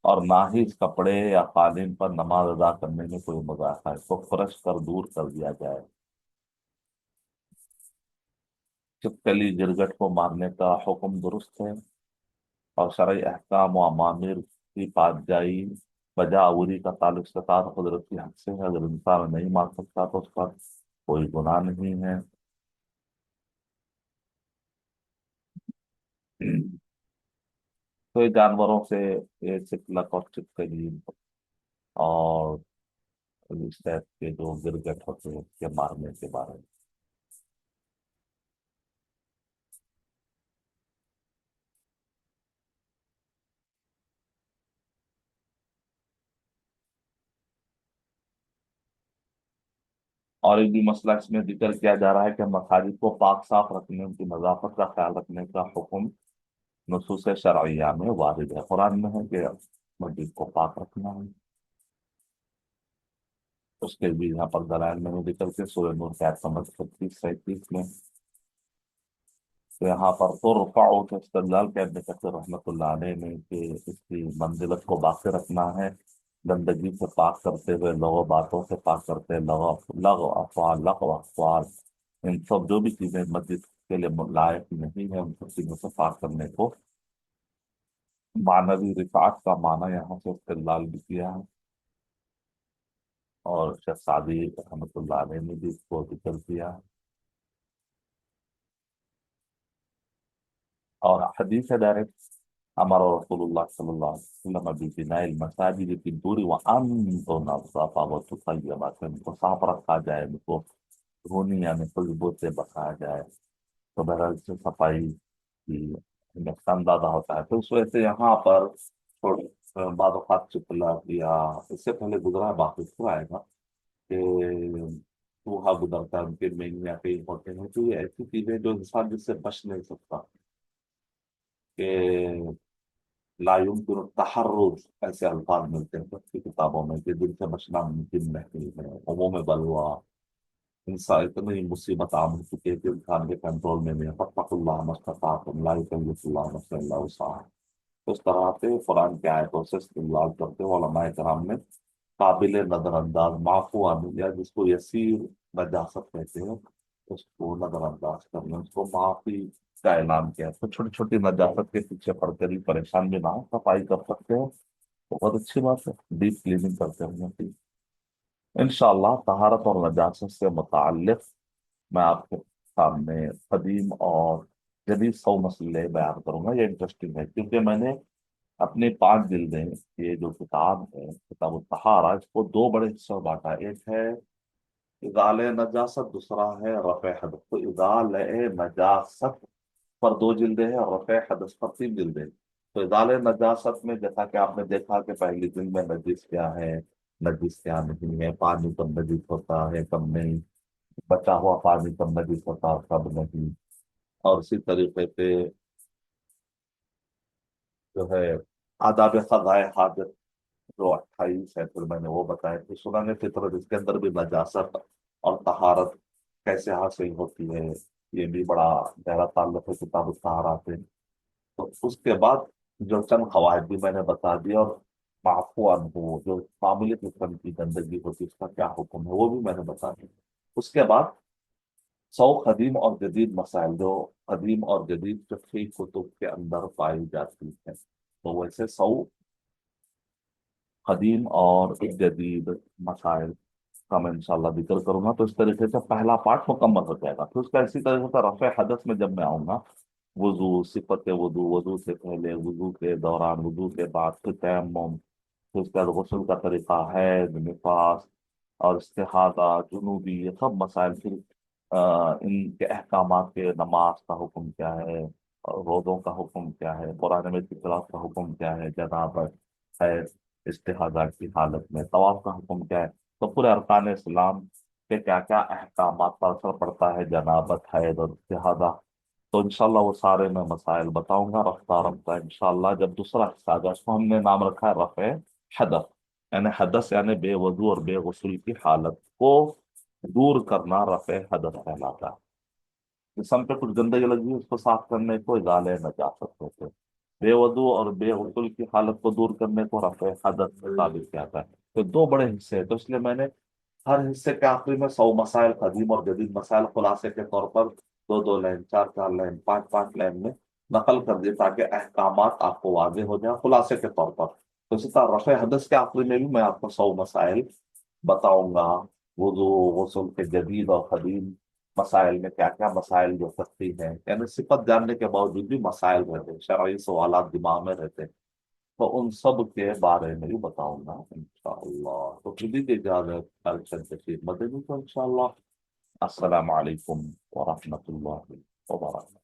और ना ही इस कपड़े या कालीन पर नमाज अदा करने में कोई मजाक है, तो फर्श कर दूर कर दिया जाए। छिपकली गिरगट को मारने का हुक्म दुरुस्त है, और शरई अहकाम व अमामिर की पातजाई बजावरी का ताल्लुक सतात कुदरत की हद से है। अगर इंसान नहीं मार सकता तो उस पर कोई गुनाह नहीं है। तो ये जानवरों से ये चिपलक और छिपकली और इस टाइप के जो गिरगिट होते हैं उसके मारने के बारे में। और एक भी मसला इसमें जिक्र किया जा रहा है कि मसाजिद को पाक साफ रखने, उनकी नजाफत का ख्याल रखने का हुक्म नुसूस शरइया में वारिद है। कुरान में है कि मस्जिद को पाक रखना है। उसके भी यहाँ पर दलाइल में जिक्र के सूरह नूर की आयत नंबर 36-37 में। तो यहाँ पर तो रुफाओ के इस्तेदलाल के अपने कसीर रहमतुल्लाह अलैह ने कि इसकी मंजिलत को बाकी रखना है, गंदगी से पाक करते हुए, लगो बातों से पाक करते हुए, लगो अफवाल, इन सब जो भी चीजें मस्जिद के लिए लायक नहीं है, उन सब चीजों से पाक करने को मानवी रिफात का माना यहाँ से इस्तेदलाल भी किया है। और शेख सादी रहमतुल्लाह अलैह ने भी इसको जिक्र किया है। और हदीस है डायरेक्ट, अमर रसूलुल्लाह सल्लल्लाहु अलैहि वसल्लम बिबिनाइल मसाजिद की दूरी व तो नज़ाफ़ा व तुतय्यबा, इनको साफ रखा जाए, इनको धोनी यानी खुशबू से बचाया जाए। तो बहरहाल से सफाई की नुकसान ज्यादा होता है। तो उस वजह से यहाँ पर थोड़ी बाद औक़ात चिपला या इससे पहले गुजरा बाकी हुआ आएगा कि चूहा गुजरता है, उनके मेंढियाँ कहीं होते हैं, तो ये ऐसी चीजें जो इंसान जिससे बच नहीं सकता, कि ला युमकिन तहर्रुज, ऐसे अल्फाज मिलते हैं सबकी किताबों में कि जिनसे बचना मुमकिन नहीं है। उमूम बलवा, इंसान इतनी मुसीबत आम हो चुकी है कि इंसान के कंट्रोल में नहीं है। फत्तकुल्लाह मस्तताअतुम, ला युकल्लिफुल्लाहु नफ्सन इल्ला वुसअहा। तो इस तरह से कुरान की आयतों से इस्तेदलाल करते हुए उलमाए कराम ने काबिल नजरअंदाज माफू आमिल, या जिसको यसीर नजासत कहते हैं, उसको नजरअंदाज करने, उसको माफी का ऐलान किया। तो छोटी छोटी नजासत के पीछे पड़कर भी परेशान भी ना हो, सफाई कर सकते हो तो बहुत अच्छी बात है, डीप क्लीनिंग करते हैं। इंशाअल्लाह तहारत और नजासत से मुताल्लिक मैं आपके सामने कदीम और जदीद 100 मसले बयान करूंगा। ये इंटरेस्टिंग है क्योंकि मैंने अपने 5 जिल्दें, ये जो किताब है किताब तहारा, इसको 2 बड़े हिस्सों में बांटा है। एक है इजाले नजासत, दूसरा है रफ़े हदस। तो इजाले नजासत पर 2 जिल्दें हैं, और रफ़े हदस पर 3 जिल्दें हैं। तो इजाले नजासत में जैसा कि आपने देखा कि पहली जिल्द में नजिस क्या है, नजिस क्या नहीं है, पानी कब नजिस होता है कब नहीं, बचा हुआ पानी कब नजिस होता है कब नहीं। और इसी तरीके से जो है आदाब क़ज़ाए हाजत जो 28 है, फिर मैंने वो बताया। फिर सुनाने फितरत, इसके अंदर भी नजासत और तहारत कैसे हासिल होती है, ये भी बड़ा गहरा ताल्लुक है किताब तहारा से। तो उसके बाद जो चंद कवायद भी मैंने बता दिया, और माफू अनहु जो मामूली किस्म की गंदगी होती है उसका क्या हुक्म है वो भी मैंने बता दिया। उसके बाद 100 कदीम और जदीद मसाइल, जो कदीम और जदीद फिक्ही कुतुब के अंदर पाई जाती है। तो वैसे 100 कदीम और जदीद मसाइल का मैं इंशाल्लाह जिक्र करूंगा। तो इस तरीके से पहला पार्ट मुकम्मल हो जाएगा। फिर उसका इसी तरीके से रफ़े हदस में जब मैं आऊंगा, वजू, सिफत वजू, वजू से पहले, वजू के दौरान, वजू के बाद, फिर तयम्मुम, फिर उसके बाद गुस्ल का तरीका है, निफास और इस्तिहादा, जुनूबी, ये सब मसाइल। फिर इनके अहकामात के, नमाज का हुक्म क्या है, रोज़ों का हुक्म क्या है, कुरान में तिलावत का हुक्म क्या है, जनाबत है, इस्तिहाजा की हालत में तवाफ का हुक्म क्या है, तो पूरे अरकान इस्लाम के क्या क्या अहकामात पर असर पड़ता है जनाबत हैद और इस्तिहाजा। तो इंशाल्लाह वो सारे मैं मसाइल बताऊंगा रफ्ता रफ्ता इंशाल्लाह। जब दूसरा हिस्सा आ जाए उसको हमने नाम रखा है रफ़े हदस, यानी हदस यानी बेवजू और बेगुसुल की हालत को दूर करना रफ़े हदस कहलाता है। जिस्म पे कुछ गंदगी लगी उसको साफ करने को इजाले नजासत होते हैं। बेवजू और बेगुसुल की हालत को दूर करने को रफ़े हदस से साबित किया जाता है। तो दो बड़े हिस्से हैं, तो इसलिए मैंने हर हिस्से के आखिरी में 100 मसाइल, कदीम और जदीद मसाइल खुलासे के तौर पर दो दो लाइन, चार चार लाइन, पांच पांच लाइन में नकल कर दिए ताकि अहकामात आपको वाजे हो जाए खुलासे के तौर पर। तो इसी तरह रफ़े हदस के आखिरी में भी मैं आपको 100 मसाइल बताऊंगा। वुजू, गुस्ल के जदीद और कदीम मसाइल में क्या क्या मसाइल जो सकती हैं, यानी सिफत जानने के बावजूद भी मसाइल रहते हैं, शरई सवालात दिमाग में रहते हैं, तो उन सब के बारे में भी बताऊंगा इंशाअल्लाह। तो फिर भी इजाजत, कल चलते फिर मदद को इंशाअल्लाह। अस्सलाम वालेकुम व रहमतुल्लाहि व बरकातहू।